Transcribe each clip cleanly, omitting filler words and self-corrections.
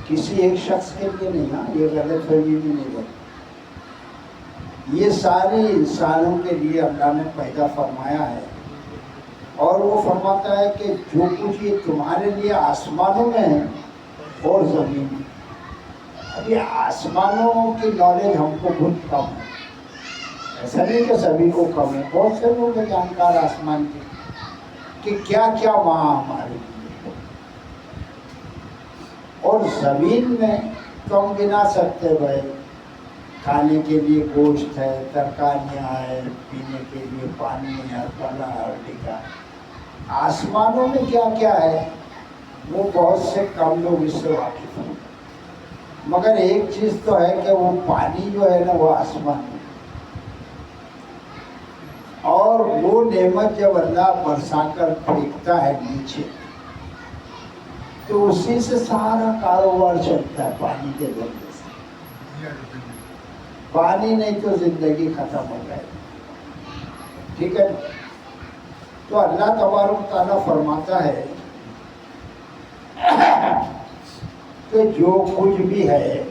کسی ایک شخص کے لیے نہیں، ہاں یہ غلط فہمی بھی نہیں ہے، یہ ساری انسانوں کے لیے اللہ نے پیدا فرمایا ہے۔ اور وہ فرماتا ہے کہ جو کچھ یہ تمہارے لیے آسمانوں میں ہے اور زمین میں، ابھی آسمانوں کی نالج ہم کو بہت کم ہے، ایسا نہیں کہ سبھی کو کم ہے، بہت سے لوگ ہیں جانکار آسمان کے کہ کیا کیا وہاں ہمارے لیے، اور زمین میں تو ہم گنا سکتے بھائی، کھانے کے لیے گوشت ہے، ترکاریاں ہے، پینے کے لیے پانی ہے، پھل اور ٹھیکا۔ آسمانوں میں کیا کیا ہے وہ بہت سے کم لوگ اس سے واقف ہیں، مگر ایک چیز تو ہے کہ وہ پانی جو ہے نا وہ آسمان میں، اور وہ نعمت جب اللہ برسا کر پھینکتا ہے نیچے تو اسی سے سارا کاروبار چلتا ہے، پانی کے ذریعے سے۔ پانی نہیں تو زندگی ختم ہو جائے گی، ٹھیک ہے؟ تو اللہ تبارک تعالیٰ فرماتا ہے کہ جو کچھ بھی ہے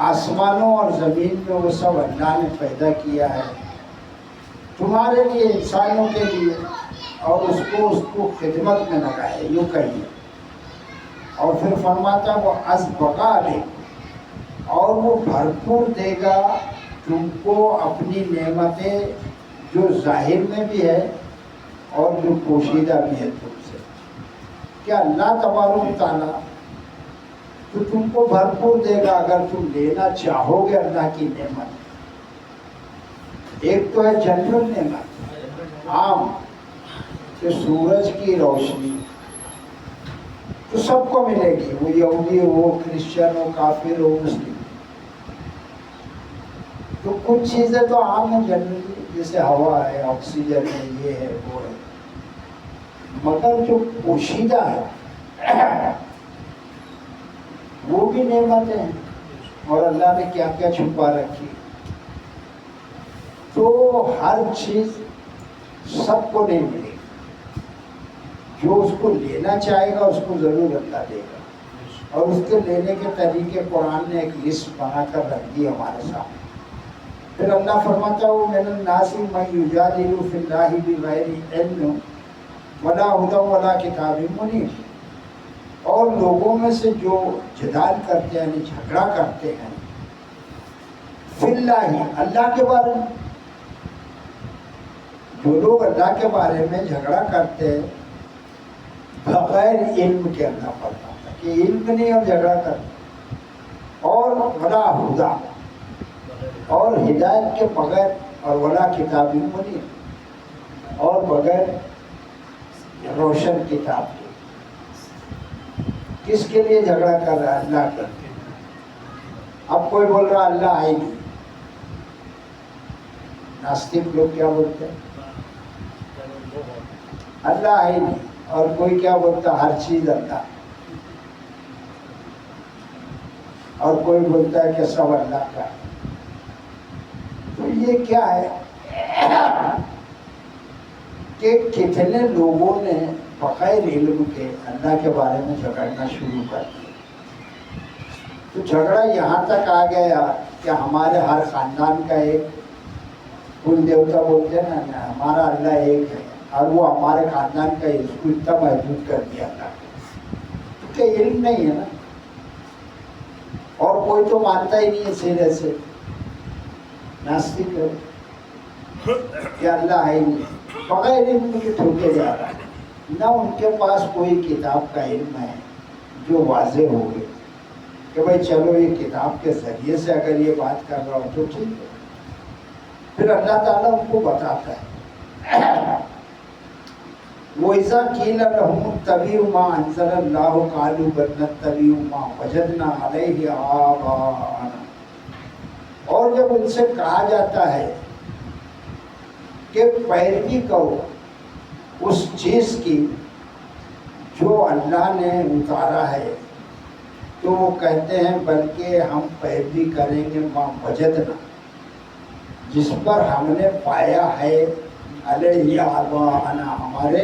آسمانوں اور زمین میں وہ سب اللہ نے پیدا کیا ہے تمہارے لیے، انسانوں کے لیے، اور اس کو خدمت میں لگائے، یوں کہیے۔ اور پھر فرماتا ہے وہ ازبقا دے، اور وہ بھرپور دے گا تم کو اپنی نعمتیں، جو ظاہر میں بھی ہے اور جو پوشیدہ بھی ہے تم سے۔ کہ اللہ تبارک تعالیٰ تو تم کو بھرپور دے گا اگر تم لینا چاہو گے اللہ کی نعمت۔ ایک تو ہے جنرل نعمت، عام، کہ سورج کی روشنی تو سب کو ملے گی، وہ یہودی ہو، کرسچن ہو، کافر ہو، مسلم۔ تو کچھ چیزیں تو عام ہیں جنرلی، جیسے ہوا ہے، آکسیجن ہے، یہ ہے، وہ ہے، مگر جو پوشیدہ ہے وہ بھی نعمتیں ہیں، اور اللہ نے کیا کیا چھپا رکھی۔ تو ہر چیز سب کو نہیں ملے گی، جو اس کو لینا چاہے گا اس کو ضرور اللہ دے گا، اور اس کے لینے کے طریقے قرآن نے ایک لسٹ بنا کر رکھ دی ہمارے سامنے۔ پھر اللہ فرماتا ہے وَمِنَ النَّاسِ مَن يُجَادِلُ فِي اللَّهِ بِغَيْرِ عِلْمٍ وَلَا هُدًى وَلَا كِتَابٍ مُنِيرٍ، اور لوگوں میں سے جو جدال کرتے ہیں، یعنی جھگڑا کرتے ہیں، فی اللہ، اللہ کے بارے میں، جو لوگ اللہ کے بارے میں جھگڑا کرتے ہیں بغیر علم کے، اللہ فرماتا ہے کہ علم نہیں ہم جھگڑا کرتے، اور ولا ہدا، اور ہدایت کے بغیر، اور ولا کتاب منیر، اور بغیر روشن کتاب کے۔ کس کے لیے جھگڑا کر رہا ہے؟ اللہ کے۔ اب کوئی بول رہا اللہ ہے نہیں، ناستک لوگ کیا بولتے ہیں؟ اللہ ہے نہیں، اور کوئی کیا بولتا ہر چیز اللہ، اور کوئی بولتا ہے کہ سب اللہ کا ہے۔ تو یہ کیا ہے کہ کتنے لوگوں نے بغیر علم کے اللہ کے بارے میں جھگڑنا شروع کر دیا۔ تو جھگڑا یہاں تک آ گیا کہ ہمارے ہر خاندان کا ایک کل دیوتا بولتے ہیں نا، ہمارا اللہ ایک ہے، اور وہ ہمارے خاندان کا اس کو اتنا محدود کر دیا اللہ نے، کیونکہ علم نہیں ہے نا، اور کوئی تو مانتا ہی نہیں ہے سرے سے، ناستک ہے کہ اللہ ہے نہیں، بغیر علم کے ٹھوکے جا رہا ہے۔ نہ ان کے پاس کوئی کتاب کا علم ہے جو واضح ہو گئے کہ بھائی چلو یہ کتاب کے ذریعے سے اگر یہ بات کر رہا ہو تو ٹھیک ہے۔ پھر اللہ تعالیٰ ان کو بتاتا ہے وَإِذَا قِيلَ لَهُمُ اتَّبِعُوا مَا أَنزَلَ اللَّهُ قَالُوا بَلْ نَتَّبِعُ مَا وَجَدْنَا عَلَيْهِ آبَاءَنَا، اور جب ان سے کہا جاتا ہے کہ پیروی کرو اس چیز کی جو اللہ نے اتارا ہے، تو وہ کہتے ہیں بلکہ ہم پیروی کریں گے ما وجدنا، جس پر ہم نے پایا ہے، علیہ آباءنا، ہمارے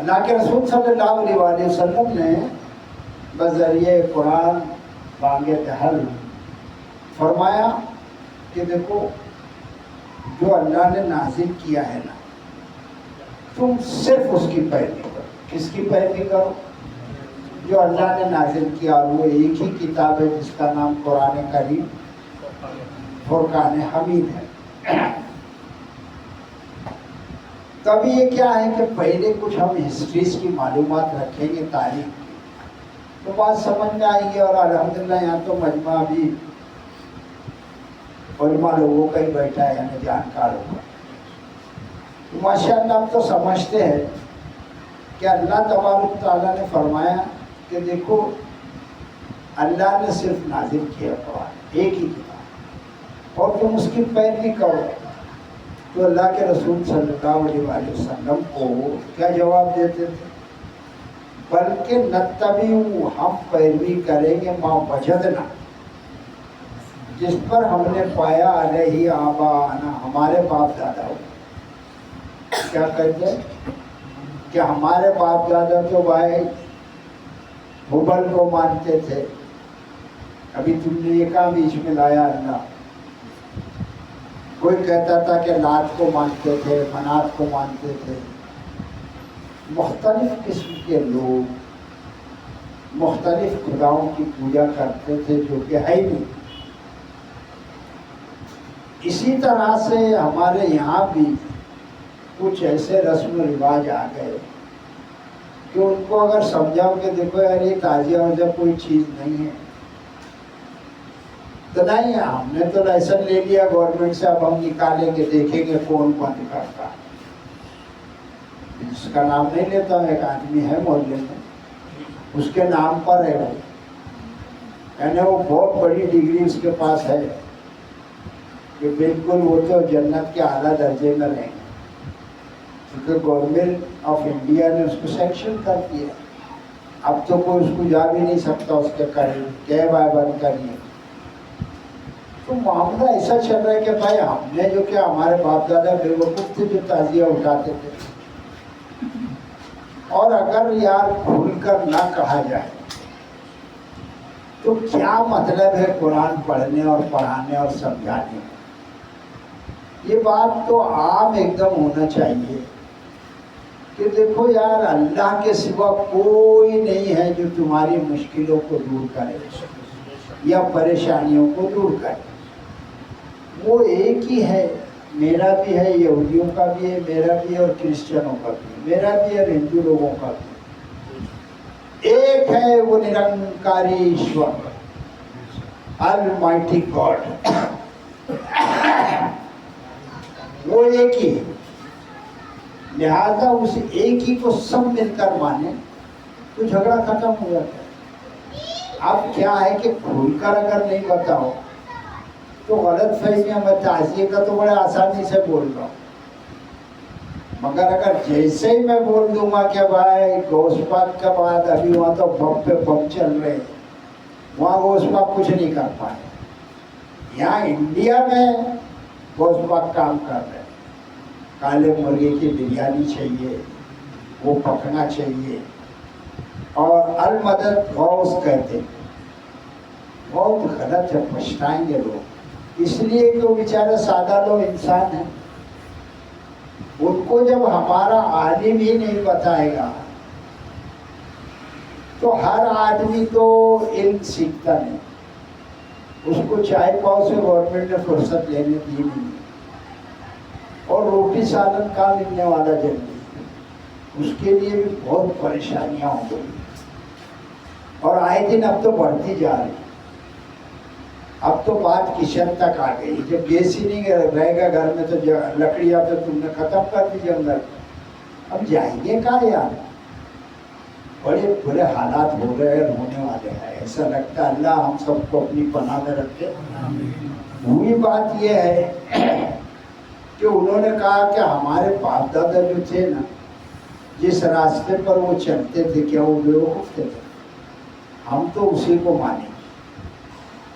اللہ کے رسول صلی اللہ علیہ وسلم نے بذریعہ قرآن بانگ دہل فرمایا کہ دیکھو جو اللہ نے نازل کیا ہے نا تم صرف اس کی پیروی کرو. کس کی پیروی کرو؟ جو اللہ نے نازل کیا. اور وہ ایک ہی کتاب ہے جس کا نام قرآن کریم فرقان حمید ہے. تب یہ کیا ہے کہ پہلے کچھ ہم ہسٹریز کی معلومات رکھیں گے، تاریخ کی، تو بات سمجھ میں آئے گی. اور الحمدللہ یہاں تو مجمع بھی علماء لوگوں کا ہی بیٹھا ہے، یعنی جانکار ہوگا. تو ماشاء اللہ ہم تو سمجھتے ہیں کہ اللہ تبارک تعالیٰ نے فرمایا کہ دیکھو اللہ نے صرف نازل کیا قرآن، ایک ہی کتاب، اور تم اس کی پیروی کرو. تو اللہ کے رسول صلی اللہ علیہ وسلم کو کیا جواب دیتے تھے؟ بلکہ نتبعو، ہم پیروی کریں گے، ما وجدنا، جس پر ہم نے پایا علیہ آباءنا، ہمارے باپ دادا ہو. کیا کہتے ہیں کہ ہمارے باپ دادا تو بھائی حبل کو مانتے تھے. ابھی تم نے یہ کہاں بیچ میں لایا اللہ؟ کوئی کہتا تھا کہ لات کو مانتے تھے، منات کو مانتے تھے. مختلف قسم کے لوگ مختلف خداؤں کی پوجا کرتے تھے جو کہ ہے ہی نہیں. اسی طرح سے ہمارے یہاں بھی کچھ ایسے رسم و رواج آ گئے کہ ان کو اگر سمجھاؤ کہ دیکھو یار یہ تعزیہ وازیہ کوئی چیز نہیں ہے تو نہیں، ہم نے تو لائسنس لے لیا گورنمنٹ سے، اب ہم نکالیں گے، دیکھیں گے کون بند کرتا. اس کا نام نہیں لیتا ہوں، ایک آدمی ہے محلے میں، اس کے نام پر ہے وہ، یعنی وہ بہت بڑی ڈگری اس کے پاس ہے کہ بالکل وہ تو جنت کے اعلیٰ درجے میں رہیں گے، کیونکہ گورنمنٹ آف انڈیا نے اس کو سینکشن کر دیا. اب تو کوئی اس کو جا بھی نہیں سکتا اس کے قریب، کیب آئے بند کریے. تو معاملہ ایسا چل رہا ہے کہ بھائی ہم نے جو کہ ہمارے باپ دادا بے وقوف تھے جو تعزیہ اٹھاتے تھے، اور اگر یار کھل کر نہ کہا جائے تو کیا مطلب ہے قرآن پڑھنے اور پڑھانے اور سمجھانے میں؟ یہ بات تو عام ایک دم ہونا چاہیے کہ دیکھو یار اللہ کے سوا کوئی نہیں ہے جو تمہاری مشکلوں کو دور کرے یا پریشانیوں کو دور کرے. وہ ایک ہی ہے. میرا بھی ہے، یہودیوں کا بھی ہے، میرا بھی ہے، اور کرسچنوں کا بھی ہے، میرا بھی ہے، اور ہندو لوگوں کا بھی. ایک ہے وہ نرنکاری ایشور، المائٹی گاڈ، وہ ایک ہی ہے. لہذا اس ایک ہی کو سب مل کر مانے تو جھگڑا ختم ہو جاتا ہے. اب کیا ہے کہ کھل کر اگر نہیں بتاؤ تو غلط فہمیاں. میں تعزیے کا تو بڑے آسانی سے بول رہا ہوں، مگر اگر جیسے ہی میں بول دوں گا کہ بھائی غوث پاک کا بعد ابھی وہاں تو بم پہ بم چل رہے ہیں، وہاں غوث پاک کچھ نہیں کر پائے. یہاں انڈیا میں غوث پاک کام کر رہے ہیں. کالے مرغے کی بریانی چاہیے، وہ پکنا چاہیے، اور المدد غوث کہتے ہیں. بہت غلط ہے، پچھتائیں گے لوگ، اس لیے کہ وہ بیچارے سادہ لوگ انسان ہیں. ان کو جب ہمارا عالم ہی نہیں بتائے گا تو ہر آدمی تو علم سیکھتا نہیں. اس کو چائے پاؤ سے گورنمنٹ نے فرصت لینے دی نہیں، اور روٹی سالن کہاں ملنے والا جلدی. اس کے لیے بھی بہت پریشانیاں ہو گئی، اور آئے دن اب تو بڑھتی جا رہی. اب تو بات کچن تک آ گئی. جب گیس ہی نہیں رہے گا گھر میں تو لکڑیاں تو تم نے ختم کر دی جنگل. اب جائیں گے کہاں یار؟ بڑے برے حالات ہو رہے ہیں، ہونے والے ہیں. ایسا لگتا ہے اللہ ہم سب کو اپنی پناہ میں رکھے. وہی بات یہ ہے کہ انہوں نے کہا کہ ہمارے باپ دادا جو تھے نا، جس راستے پر وہ چلتے تھے، کیا وہ بے وقوف تھے؟ ہم تو اسی کو مانیں.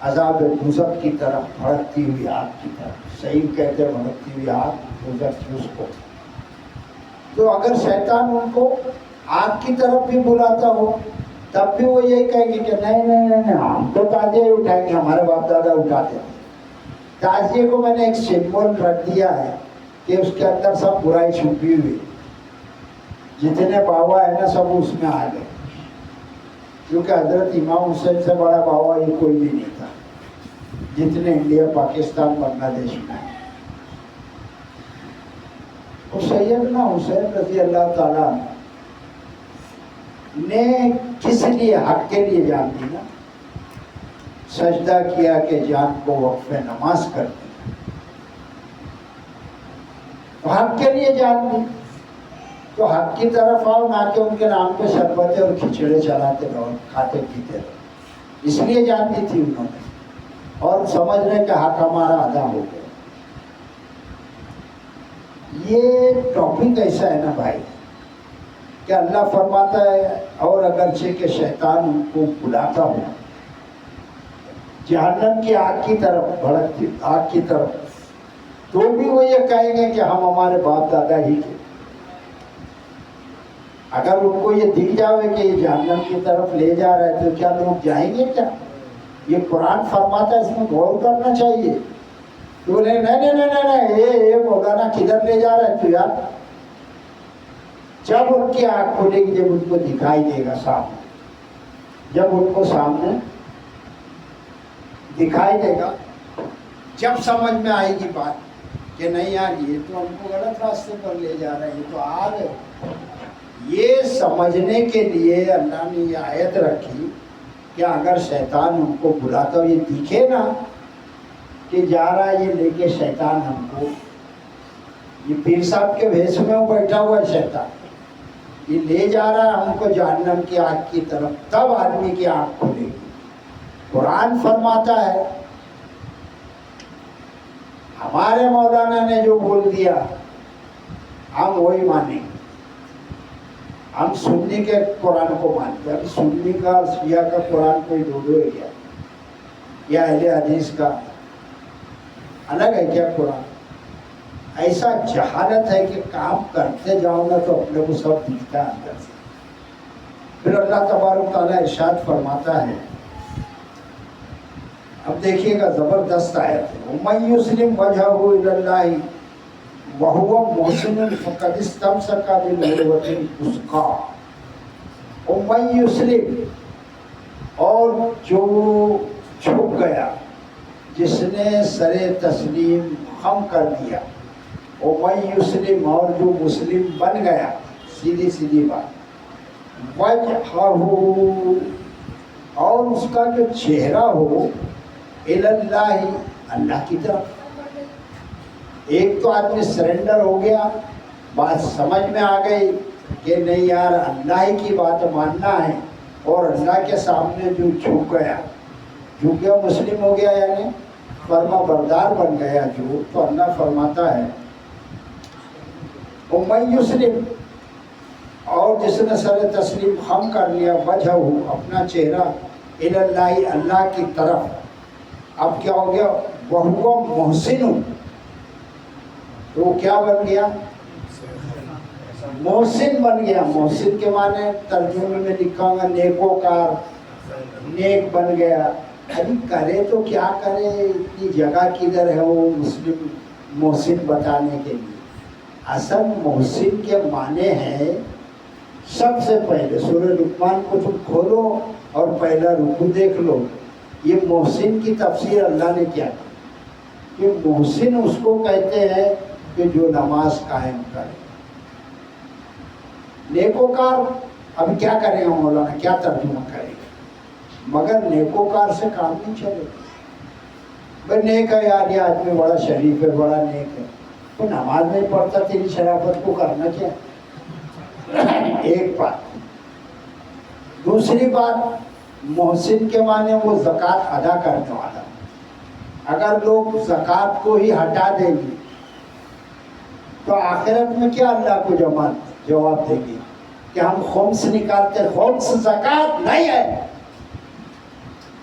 عذاب دوزخ کی طرف بھڑکتی ہوئی آگ کی طرف، صحیح کہتے بھڑکتی ہوئی آگ دوزخ کی اس کو. تو اگر شیطان ان کو آگ کی طرف بھی بلاتا ہو تب بھی وہ یہی کہیں گے کہ نہیں نہیں نہیں ہم تو تازیہ ہی اٹھائیں گے، ہمارے باپ دادا اٹھاتے ہیں. تازیے کو میں نے ایک سمبل رکھ دیا ہے کہ اس کے اندر سب برائی چھپی ہوئی، جتنے باوا ہے نا سب اس میں آ گئے، کیونکہ حضرت امام حسین سے بڑا باوا یہ کوئی بھی نہیں تھا جتنے انڈیا پاکستان بنگلہ دیش میں ہے. اور سیدنا حسین رضی اللہ تعالیٰ نے کس لیے حق کے لیے جان دی نا، سجدہ کیا کہ جان کو وقف نماز کر دی، تو حق کے لیے جان دی. تو حق کی طرف آؤ نہ کہ ان کے نام پہ شربتیں اور کھچڑے چلاتے رہو، کھاتے پیتے رہو. اس لیے جان دی تھی انہوں نے، اور سمجھ رہے کہ حق ہمارا ادا ہو گیا. یہ ٹاپک ایسا ہے نا بھائی کہ اللہ فرماتا ہے اور اگرچہ کہ شیطان ان کو بلاتا ہو جہنم کی آگ کی طرف، بھڑکتی آگ کی طرف، تو بھی وہ یہ کہیں گے کہ ہم ہمارے باپ دادا ہی کے. اگر ان کو یہ دکھ جاوے کہ یہ جہنم کی طرف لے جا رہا ہے تو کیا لوگ جائیں گے کیا؟ یہ قرآن فرماتا ہے، اس میں غور کرنا چاہیے. تو بولے نہیں نہیں نہیں یہ مولانا کدھر لے جا رہا ہے تو یار. جب ان کی آنکھ کھلے گی، جب ان کو دکھائی دے گا سامنے، جب ان کو سامنے دکھائی دے گا، جب سمجھ میں آئے گی بات کہ نہیں یار یہ تو ہم کو غلط راستے پر لے جا رہے ہیں، یہ تو آ گئے. یہ سمجھنے کے لیے اللہ نے یہ آیت رکھی کہ اگر شیطان ان کو بلاتا ہو، یہ دکھے نا کہ جا رہا ہے یہ لے کے شیطان ہم کو، یہ پیر صاحب کے بھیس میں وہ بیٹھا ہوا ہے شیطان، یہ لے جا رہا ہے ہم کو جہنم کی آگ کی طرف، تب آدمی کی آنکھ کھلے گی. قرآن فرماتا ہے، ہمارے مولانا نے جو بول دیا ہم وہی مانیں گے. ہم سنی کے قرآن کو مانتے ہیں. ابھی سنی کا اور شیعہ کا قرآن کوئی دو ہے کیا؟ یا اہل حدیث کا الگ ہے کیا قرآن؟ ایسا جہالت ہے کہ کام کرتے جاؤ نا تو اپنے کو سب دکھتا ہے اندر سے. پھر اللہ تبارک تعالیٰ ارشاد فرماتا ہے، اب دیکھیے گا زبردست آیت ہے، وَمَن يُسْلِمْ وَجْهَهُ إِلَى اللَّهِ وَهُوَ مُحْسِنٌ فَقَدِ اسْتَمْسَكَ بِالْعُرْوَةِ الْوُثْقَىٰ. وَمَن يُسْلِمْ، اور جو جھک گیا، جس نے سر تسلیم خم کر دیا، وَمَن يُسْلِمْ، اور جو مسلم بن گیا، سیدھی سیدھی بات، وَجْهَهُ، اور اس کا جو چہرہ ہو، إِلَى اللَّهِ، اللہ کی طرف. ایک تو آدمی سرنڈر ہو گیا، بات سمجھ میں آ گئی کہ نہیں یار اللہ کی بات ماننا ہے، اور اللہ کے سامنے جو جھک گیا مسلم ہو گیا، یعنی فرما بردار بن گیا جو، تو اللہ فرماتا ہے وَمَن يُسْلِمْ، اور جس نے سر تسلیم خم کر لیا، وجهه، اپنا چہرہ، إِلَى اللَّهِ، اللہ کی طرف. اب کیا ہو گیا؟ وَهُوَ مُحْسِنٌ، تو وہ کیا بن گیا؟ محسن بن گیا. محسن کے معنی ترجمے میں لکھا گا نیکوکار، نیک بن گیا. ابھی کرے تو کیا کرے، اتنی جگہ کدھر ہے وہ مسلم محسن بتانے کے لیے. اصل محسن کے معنی ہے، سب سے پہلے سورہ لقمان کو تم کھولو اور پہلا رکوع دیکھ لو، یہ محسن کی تفسیر اللہ نے کیا کہ محسن اس کو کہتے ہیں کہ جو نماز قائم کرے. نیکوکار اب کیا کرے گا مولانا، کیا ترجمہ کرے گا؟ مگر نیکوکار سے کام نہیں چلے گا. بھائی نیک ہے یار، یہ آدمی بڑا شریف ہے، بڑا نیک ہے، تو نماز نہیں پڑھتا، تیری شرافت کو کرنا کیا؟ ایک بات. دوسری بات، محسن کے معنی وہ زکوٰۃ ادا کرنے والا. اگر لوگ زکوٰۃ کو ہی ہٹا دیں گے تو آخرت میں کیا اللہ کو جواب دیں گے کہ ہم خمس نکالتے، خمس زکوٰۃ نہیں ہے.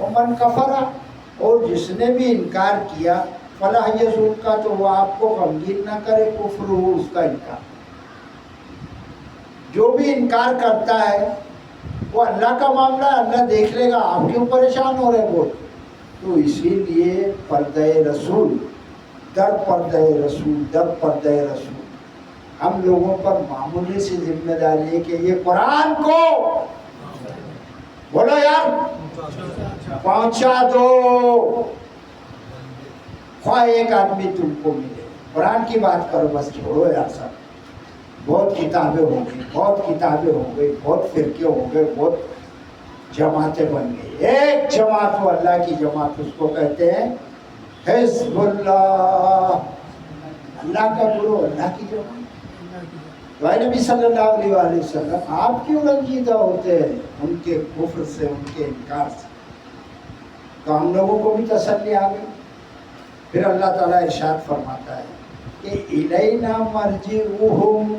ومن کفرا، اور جس نے بھی انکار کیا، فلا یسوع کا، تو وہ آپ کو غمگین نہ کرے، کفر ہو اس کا انکار. جو بھی انکار کرتا ہے وہ اللہ کا معاملہ ہے، اللہ دیکھ لے گا، آپ کیوں پریشان ہو رہے بول. تو اسی لیے پردہ رسول، در پردہ رسول، در پردہ رسول، ہم لوگوں پر معمولی سی ذمہ داری ہے کہ یہ قرآن کو بولو یار پہنچا دو. خواہ ایک آدمی تم کو ملے، قرآن کی بات کرو بس، چھوڑو یار سب. بہت کتابیں ہو گئی، بہت کتابیں ہو گئی، بہت فرقے ہو گئے، بہت جماعتیں بن گئی. ایک جماعت وہ اللہ کی جماعت، اس کو کہتے ہیں حزب اللہ، اللہ کا گروہ، اللہ کی جماعت. تو اے نبی صلی اللہ علیہ وآلہ وسلم آپ کیوں رنجیدہ ہوتے ہیں ان کے کفر سے، ان کے انکار سے؟ تو ہم لوگوں کو بھی تسلی آ گئی. پھر اللہ تعالیٰ ارشاد فرماتا ہے کہ الینا مرجعہم،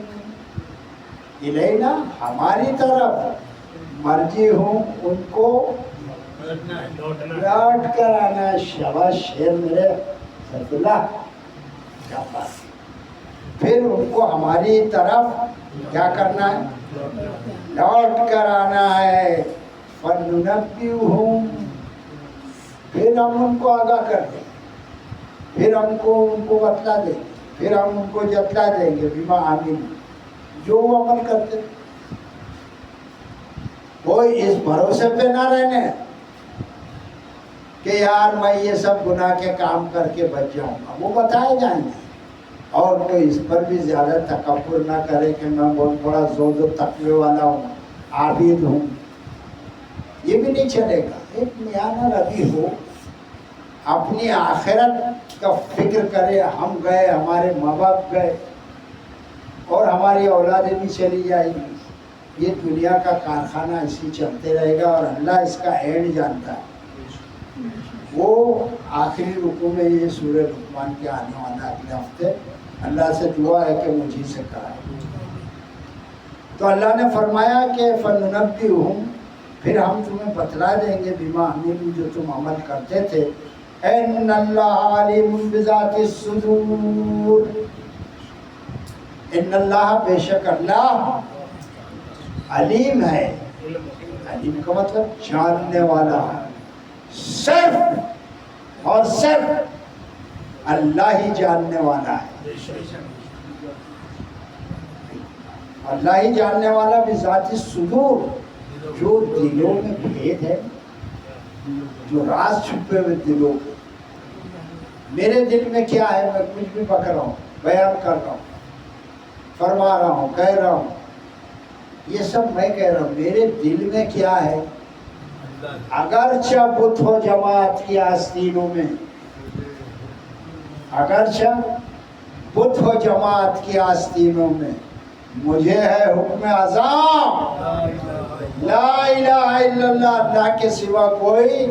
الینا ہماری طرف، مرجعہم ان کو لوٹ کر آنا. شاباش شیر میرے سیف اللہ، کیا بات. پھر ان کو ہماری طرف کیا کرنا ہے؟ لوٹ کر آنا ہے. فننبئہم، پھر ہم ان کو آگاہ کر دیں، پھر ہم کو ان کو بتلا دیں، پھر ہم ان کو جتلا دیں گے بما عملوا، جو وہ عمل کرتے. کوئی اس بھروسے پہ نہ رہنے کہ یار میں یہ سب گناہ کے کام کر کے بچ جاؤں گا، وہ بتائے جائیں گے. اور کوئی اس پر بھی زیادہ تکبر نہ کرے کہ میں بہت بڑا زہد و تقوی والا ہوں، عابد ہوں، یہ بھی نہیں چلے گا. ایک میانہ روی ہو، اپنی آخرت کا فکر کرے. ہم گئے، ہمارے ماں باپ گئے، اور ہماری اولادیں بھی چلی جائیں گی. یہ دنیا کا کارخانہ اسی چلتے رہے گا، اور اللہ اس کا اینڈ جانتا ہے. وہ آخری رکوع میں یہ سورہ لقمان کے آنے والا اگلے ہفتے، اللہ سے دعا ہے کہ مجھے سے کرائے. تو اللہ نے فرمایا کہ فننبئہم، پھر ہم تمہیں بتلا دیں گے بما عملوا، جو تم عمل کرتے تھے. ان اللہ علیم بذات الصدور، ان اللہ، بے شک اللہ، علیم ہے. علیم کا مطلب جاننے والا ہے. صرف اور صرف اللہ ہی جاننے والا ہے. اللہ ہی جاننے والا بذات الصدور، جو دلوں میں بھید ہے، جو راز چھپے ہوئے دلوں کے. میرے دل میں کیا ہے، میں کچھ بھی بک رہا ہوں، بیان کر رہا ہوں، فرما رہا ہوں، کہہ رہا ہوں، یہ سب میں کہہ رہا ہوں. میرے دل میں کیا ہے، اگرچہ بت ہو جماعت کی آستینوں میں، اگرچہ بت ہو جماعت کی آستینوں میں، مجھے ہے حکم اعظم لا الہ الا اللہ، اللہ کے سوا کوئی،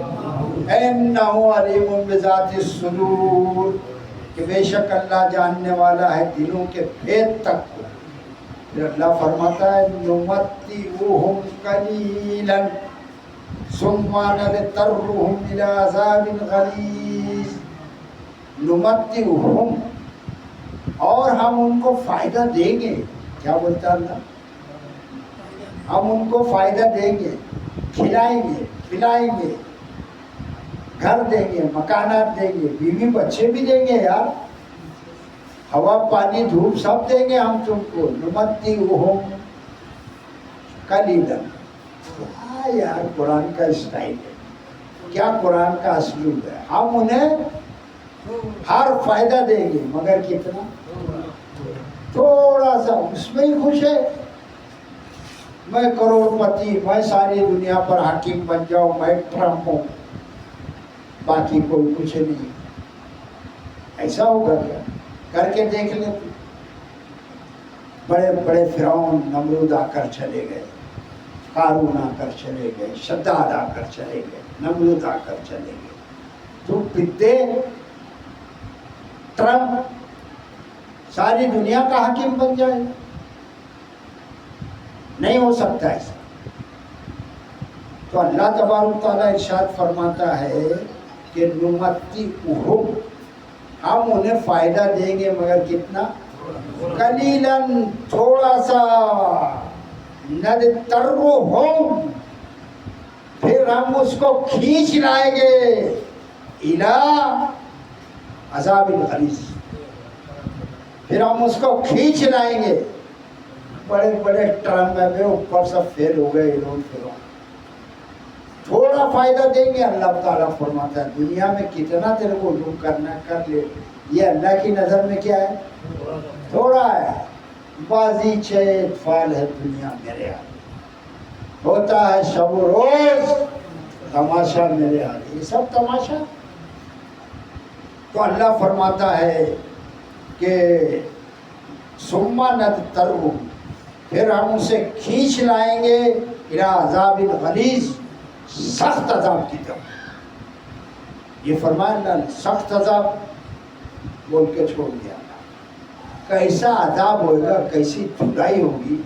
انہ علیم بذات الصدور، کہ بے شک اللہ جاننے والا ہے دلوں کے بھید تک. پھر اللہ فرماتا ہے نمتعہم قلیلا ثم نضطرہم الی عذاب غلیظ. نمتعہم، اور ہم ان کو فائدہ دیں گے. کیا بولتا اللہ؟ ہم ان کو فائدہ دیں گے، کھلائیں گے، پلائیں گے، گھر دیں گے، مکانات دیں گے، بیوی بچے بھی دیں گے یار، ہوا پانی دھوپ سب دیں گے ہم تم کو. نمتعہم قلیلا. کیا یار قرآن کا اسٹائل ہے، کیا قرآن کا اسلوب ہے. ہم انہیں ہر فائدہ دیں گے، مگر کتنا؟ تھوڑا سا. اس میں ہی خوش ہے، میں کروڑ پتی، میں ساری دنیا پر حاکم بن جاؤں، میں ٹرمپ ہوں، باقی کوئی کچھ نہیں. ایسا ہوگا کیا؟ کر کے دیکھ لیں. بڑے بڑے فرعون نمرود آ کر چلے گئے، قارون آ کر چلے گئے، شداد آ کر چلے گئے، نمرود آ کر چلے گئے. تو پتے ٹرمپ ساری دنیا کا حاکم بن جائے گا؟ نہیں ہو سکتا ایسا. تو اللہ تبارک تعالیٰ ارشاد فرماتا ہے کہ نمتی اہم، ہم انہیں فائدہ دیں گے مگر کتنا؟ قلیلاً، تھوڑا سا، نَدْتَرُّهُمْ، پھر ہم اس کو کھینچ لائیں گے اِلیٰ عذاب الغلیظ، پھر ہم اس کو کھینچ لائیں گے. بڑے بڑے ٹرم میں اوپر سب فیل ہو گئے، ادھر پھروں تھوڑا فائدہ دیں گے. اللہ تعالیٰ فرماتا ہے دنیا میں کتنا تیرے کو علوم کرنا کر لے، یہ اللہ کی نظر میں کیا ہے؟ تھوڑا ہے. بازی چیت فال ہے دنیا میرے ہاتھ، ہوتا ہے شب و روز تماشا میرے ہاتھ، یہ سب تماشا. تو اللہ فرماتا ہے کہ ثم نَدْتَرُّهُمْ، پھر ہم اسے کھینچ لائیں گے الی عذاب الغلیظ، سخت عذاب کی طرف. یہ فرمایا اللہ نے، سخت عذاب بول کے چھوڑ دیا. کیسا عذاب ہوگا، کیسی جدائی ہوگی.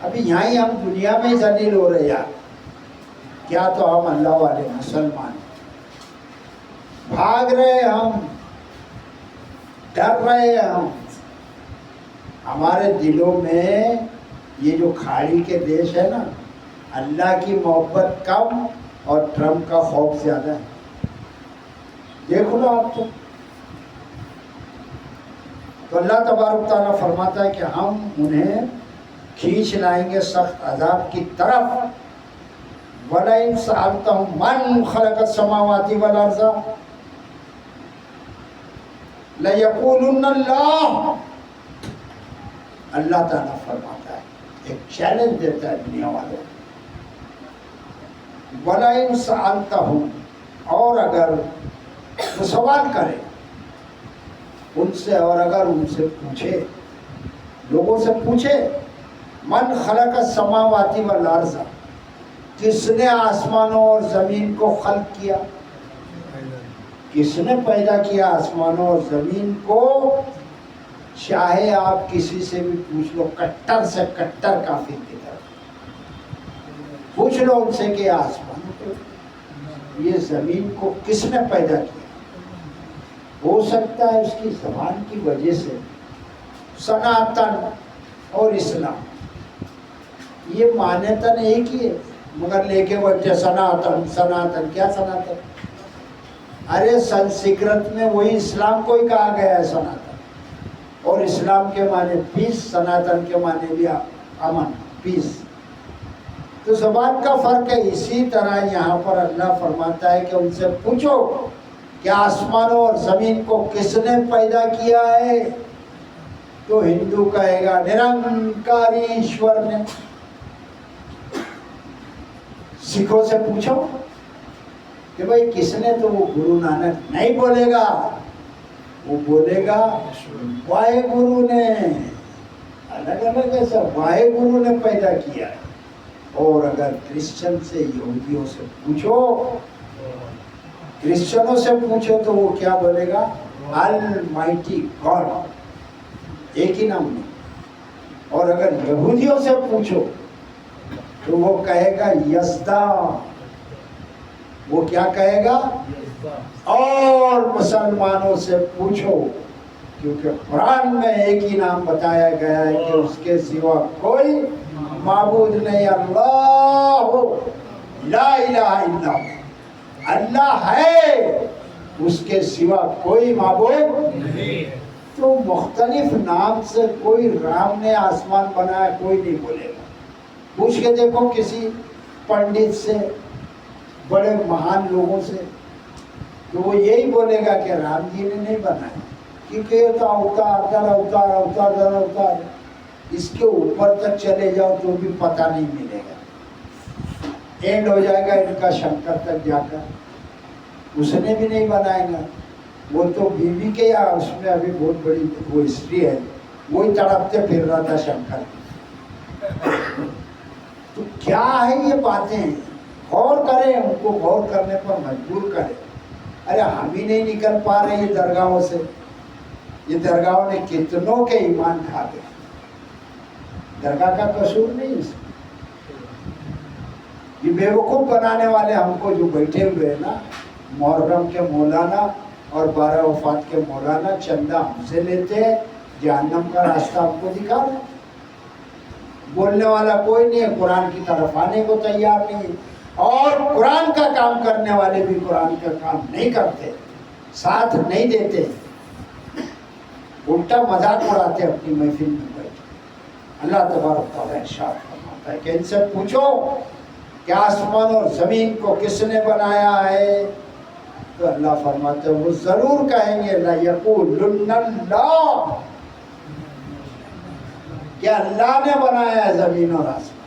ابھی یہاں ہی ہم دنیا میں ہی ذلیل ہو رہے یار، کیا تو ہم اللہ والے مسلمان بھاگ رہے، ہم ڈر رہے، ہم ہمارے دلوں میں یہ جو کھاڑی کے دیش ہے نا، اللہ کی محبت کم اور ٹرمپ کا خوف زیادہ ہے. دیکھ لو آپ تو اللہ تبارک تعالیٰ فرماتا ہے کہ ہم انہیں کھینچ لائیں گے سخت عذاب کی طرف. وَلَئِن سَأَلْتَهُم مَّن خَلَقَ السَّمَاوَاتِ وَالْأَرْضَ لَيَقُولُنَّ اللَّهُ، اللہ تعالیٰ فرماتا ہے، ایک چیلنج دیتا ہے دنیا والوں کو. وَلَئِن سَأَلْتَهُم، اور اگر وہ سوال کرے ان سے، اور اگر ان سے پوچھے، لوگوں سے پوچھے، من خلق السماوات والارض، کس نے آسمانوں اور زمین کو خلق کیا؟ کس نے پیدا کیا آسمانوں اور زمین کو؟ چاہے آپ کسی سے بھی پوچھ لو، کٹر سے کٹر کافر کی طرف پوچھ لو ان سے کہ آسمانوں کو، یہ زمین کو کس نے پیدا کیا؟ ہو سکتا ہے اس کی زبان کی وجہ سے سناتن اور اسلام، یہ مانیتن ایک ہی ہے، مگر لے کے بچے سناتن سناتن. کیا سناتن؟ ارے سنسکرت میں وہی اسلام کو ہی کہا گیا ہے سناتن، اور اسلام کے معنی پیس، سناتن کے معنی بھی امن، پیس. تو زبان کا فرق ہے. اسی طرح یہاں پر اللہ فرماتا ہے کہ ان سے پوچھو کہ آسمانوں اور زمین کو کس نے پیدا کیا ہے؟ تو ہندو کہے گا نرنکاری ایشور نے. سکھوں سے پوچھو کہ بھائی کس نے، تو وہ گرو نانک نہیں بولے گا، وہ بولے گا واحے گرو نے. الگ الگ ایسا واحے گرو نے پیدا کیا ہے. اور اگر کرسچن سے، یہودیوں سے پوچھو، کرسچنوں سے پوچھو تو وہ کیا بولے گا؟ المائٹی گاڈ، ایک ہی نام نہیں. اور اگر یہودیوں سے پوچھو تو وہ کہے گا یزدا. وہ کیا کہے گا؟ اور مسلمانوں سے پوچھو، کیونکہ قرآن میں ایک ہی نام بتایا گیا ہے کہ اس کے سوا کوئی معبود نہیں. اللہ لا الہ الا ہو، اللہ ہے، اس کے سوا کوئی معبود نہیں. تو مختلف نام سے کوئی رام نے آسمان بنایا کوئی نہیں بولے گا. پوچھ کے دیکھو کسی پنڈت سے، بڑے مہان لوگوں سے، تو وہ یہی بولے گا کہ رام جی نے نہیں بنایا، کیونکہ یہ تو اوتار در اوتار اوتار در اوتار، اس کے اوپر تک چلے جاؤ تو بھی پتہ نہیں ملے گا. اینڈ ہو جائے گا ان کا شنکر تک جا کر. اس نے بھی نہیں بنائے گا، وہ تو بیوی کے، یا اس میں ابھی بہت بڑی وہ ہسٹری ہے، وہی تڑپتے پھر رہا تھا شنکر. تو کیا ہے یہ باتیں؟ غور کریں، ان کو غور کرنے پر مجبور کریں. ارے ہم ہی نہیں نکل پا رہے یہ درگاہوں سے. یہ درگاہوں نے کتنوں کے ایمان کھا گئے. درگاہ کا قصور نہیں اس میں، یہ بیوقوف بنانے والے ہم کو جو بیٹھے ہوئے ہیں نا، محرم کے مولانا اور 12 وفات کے مولانا، چندہ ہم سے لیتے ہیں، جہنم کا راستہ ہم کو دکھا رہے ہیں۔ بولنے والا کوئی نہیں ہے، قرآن کی طرف آنے کو تیار نہیں ہے، اور قرآن کا کام کرنے والے بھی قرآن کا کام نہیں کرتے، ساتھ نہیں دیتے، الٹا مذاق اڑاتے اپنی محفل میں بیٹھ۔ اللہ تبارک تعالیٰ ارشاد فرماتا ہے کہ ان سے پوچھو کہ آسمان اور زمین کو کس نے بنایا ہے؟ تو اللہ فرماتے ہیں وہ ضرور کہیں گے لَيَقُولُنَّ اللَّهُ، کہ اللہ نے بنایا ہے زمین اور آسمان۔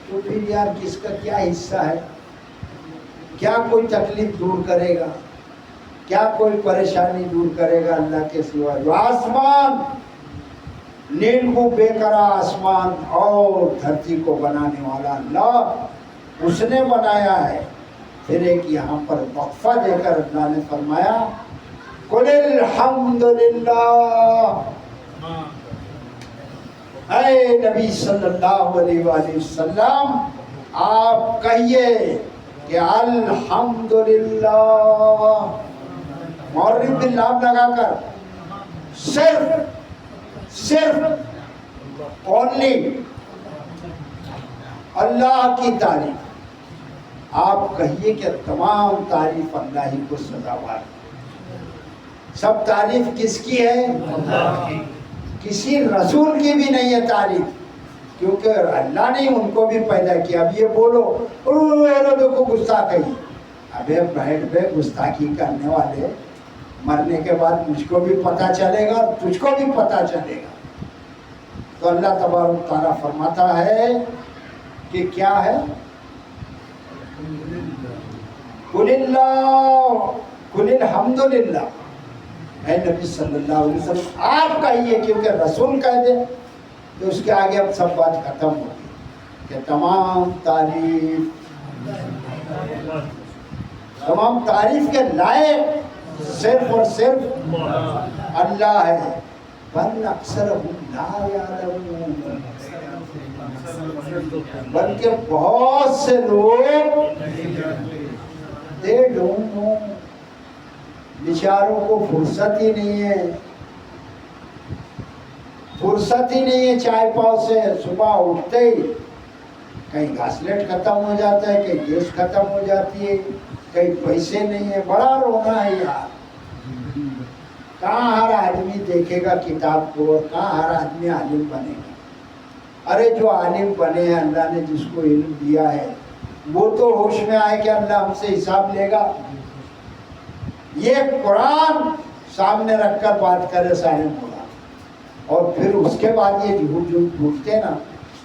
تو پھر یار کس کا کیا حصہ ہے؟ کیا کوئی تکلیف دور کرے گا؟ کیا کوئی پریشانی دور کرے گا اللہ کے سوا؟ جو آسمان، نیلگوں بے قرار آسمان اور دھرتی کو بنانے والا اللہ، اس نے بنایا ہے۔ پھر ایک یہاں پر وقفہ دے کر اللہ نے فرمایا قُلِ الْحَمْدُ لِلَّهِ، اے نبی صلی اللہ علیہ وآلہ وسلم آپ کہیے کہ الحمدللہ، مورد باللام لگا کر صرف اونلی اللہ کی تعریف۔ آپ کہیے کہ تمام تعریف اللہ ہی کو سزاوار ہے۔ سب تعریف کس کی ہے؟ اللہ کی۔ کسی رسول کی بھی نہیں ہے تعریف، کیونکہ اللہ نے ان کو بھی پیدا کیا۔ اب یہ بولو دیکھو گستاخ ہے، ابے بیٹھ بے گستاخی کرنے والے، مرنے کے بعد مجھ کو بھی پتہ چلے گا اور تجھ کو بھی پتہ چلے گا۔ تو اللہ تبارک تعالیٰ فرماتا ہے کہ کیا ہے؟ قُلِ اللَّهُ قُلِ الْحَمْدُ لِلَّهِ، اے نبی صلی اللہ علیہ وسلم آپ کہیے، کیونکہ رسول کہہ دے تو اس کے آگے اب سب بات ختم ہوگی کہ تمام تعریف کے لائق صرف اور صرف اللہ ہے۔ بل اکثرهم لا یعلمون، بلکہ بہت سے لوگ they don't know، بیچاروں کو فرصت ہی نہیں ہے، فرصت ہی نہیں ہے چائے پاؤ سے۔ صبح اٹھتے ہی کہیں گھاسلیٹ ختم ہو جاتا ہے، کہیں گیس ختم ہو جاتی ہے، کہیں پیسے نہیں ہے، بڑا رونا ہے یار۔ کہاں ہر آدمی دیکھے گا کتاب کو، اور کہاں ہر آدمی عالم بنے گا؟ ارے جو عالم بنے ہیں، اللہ نے جس کو علم دیا ہے، وہ تو ہوش میں آئے کہ اللہ ہم سے حساب لے گا۔ یہ قرآن سامنے رکھ کر بات کرے سارے مولا، اور پھر اس کے بعد یہ جھوٹ بھولتے نا،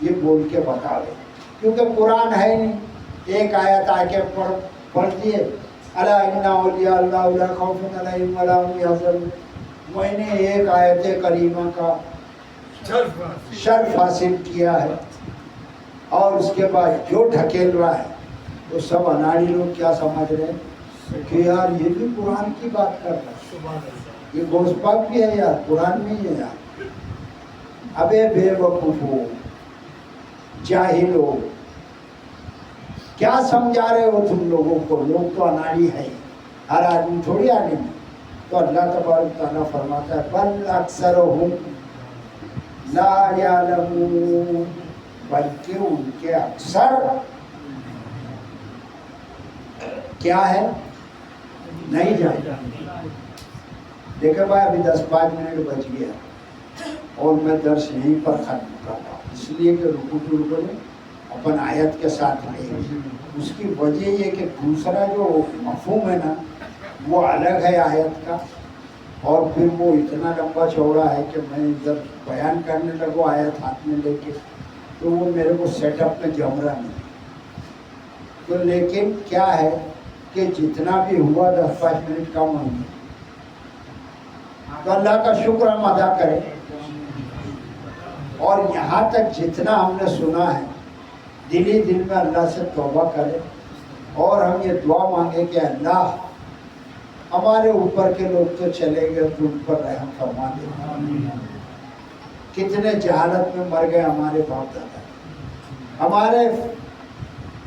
یہ بول کے بتاوے، کیونکہ قرآن ہے نہیں۔ ایک آیت آ کے پڑھ دیے الا ان اولیاء اللہ لا خوف علیہم ولا هم یحزنون، میں نے ایک آیت کریمہ کا شرف حاصل کیا ہے، اور اس کے بعد جو ڈھکیل رہا ہے وہ سب اناڑی لوگ کیا سمجھ رہے ہیں کہ یار یہ بھی قرآن کی بات کر رہا ہے، یہ گوشت پاک بھی ہے یار، قرآن میں ہی ہے یار۔ ابے بے وقوفو، جاہلو، کیا سمجھا رہے ہو تم لوگوں کو؟ لوگ تو اناڑی ہے، ہر آدمی تھوڑی عالم ہے۔ تو اللہ تبارک تعالیٰ فرماتا ہے بل اکثرهم لا یعلمون، بلکہ ان کے اکثر کیا ہے؟ نہیں جانتے۔ دیکھیں بھائی ابھی 10-5 منٹ بچ گیا اور میں درس یہیں پر ختم کرتا ہوں، اس لیے کہ رکو اپن آیت کے ساتھ لیں۔ اس کی وجہ یہ کہ دوسرا جو مفہوم ہے نا وہ الگ ہے آیت کا، اور پھر وہ اتنا لمبا چوڑا ہے کہ میں ادھر بیان کرنے لگوں آیت ہاتھ میں لے کے تو وہ میرے کو سیٹ اپ میں جم رہا نہیں۔ تو لیکن کیا ہے کہ جتنا بھی ہوا 10-5 منٹ کم ہوگی، تو اللہ کا شکر ہم ادا کریں، اور یہاں تک جتنا ہم نے سنا ہے دلی دل میں اللہ سے توبہ کرے، اور ہم یہ دعا مانگے کہ اللہ ہمارے اوپر کے لوگ تو چلے گئے، تو ان پر رحم فرما دے۔ کتنے جہالت میں مر گئے ہمارے باپ دادا، ہمارے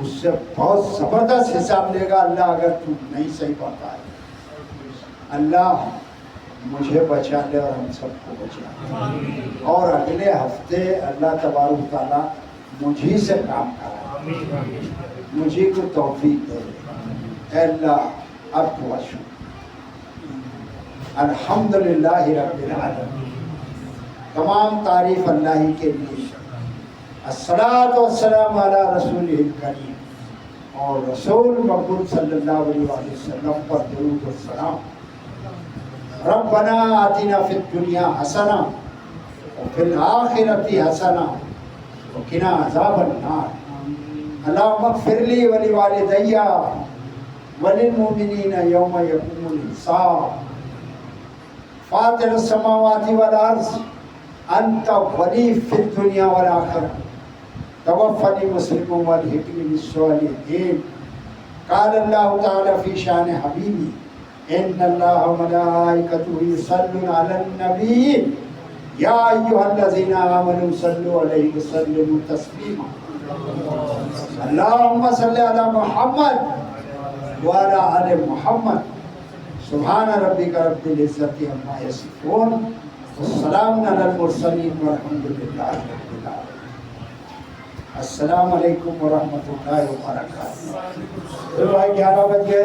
اس سے بہت زبردست حساب لے گا اللہ اگر تو نہیں صحیح پڑھتا ہے. اللہ مجھے بچا لے اور ہم سب کو بچا لے. اور اگلے ہفتے اللہ تبارک تعالیٰ مجھے سے کام کرائے, مجھے کو توفیق دے. اے اللہ اب تو شکر. الحمدللہ رب العالمین. تمام تعریف اللہ ہی کے لیے. الصلاۃ والسلام علی رسولہ الکریم. اور رسول مقبول صلی اللہ علیہ وسلم پر درود و سلام. ربنا آتنا فی الدنیا حسنہ وفی الآخرۃ حسنہ وقنا عذاب النار. اللہم اغفر لی ولوالدی وللمؤمنین یوم یقوم الحساب. فاطر السماوات والارض انت ولی فی الدنیا والآخرہ توفنی مسلما والحقنی بالصالحین. قال اللہ تعالی فی شان حبیبی ان اللہ وملائکتہ یصلون علی النبی یا ایھا الذین آمنوا صلوا علیہ وسلموا تسلیما. اللہم صل علی محمد وعلی آل محمد. سبحان ربک رب العزت عما یصفون والسلام علی المرسلین والحمد للہ رب العالمین. السلام علیکم ورحمۃ اللہ وبرکاتہ. 11 بج گئے.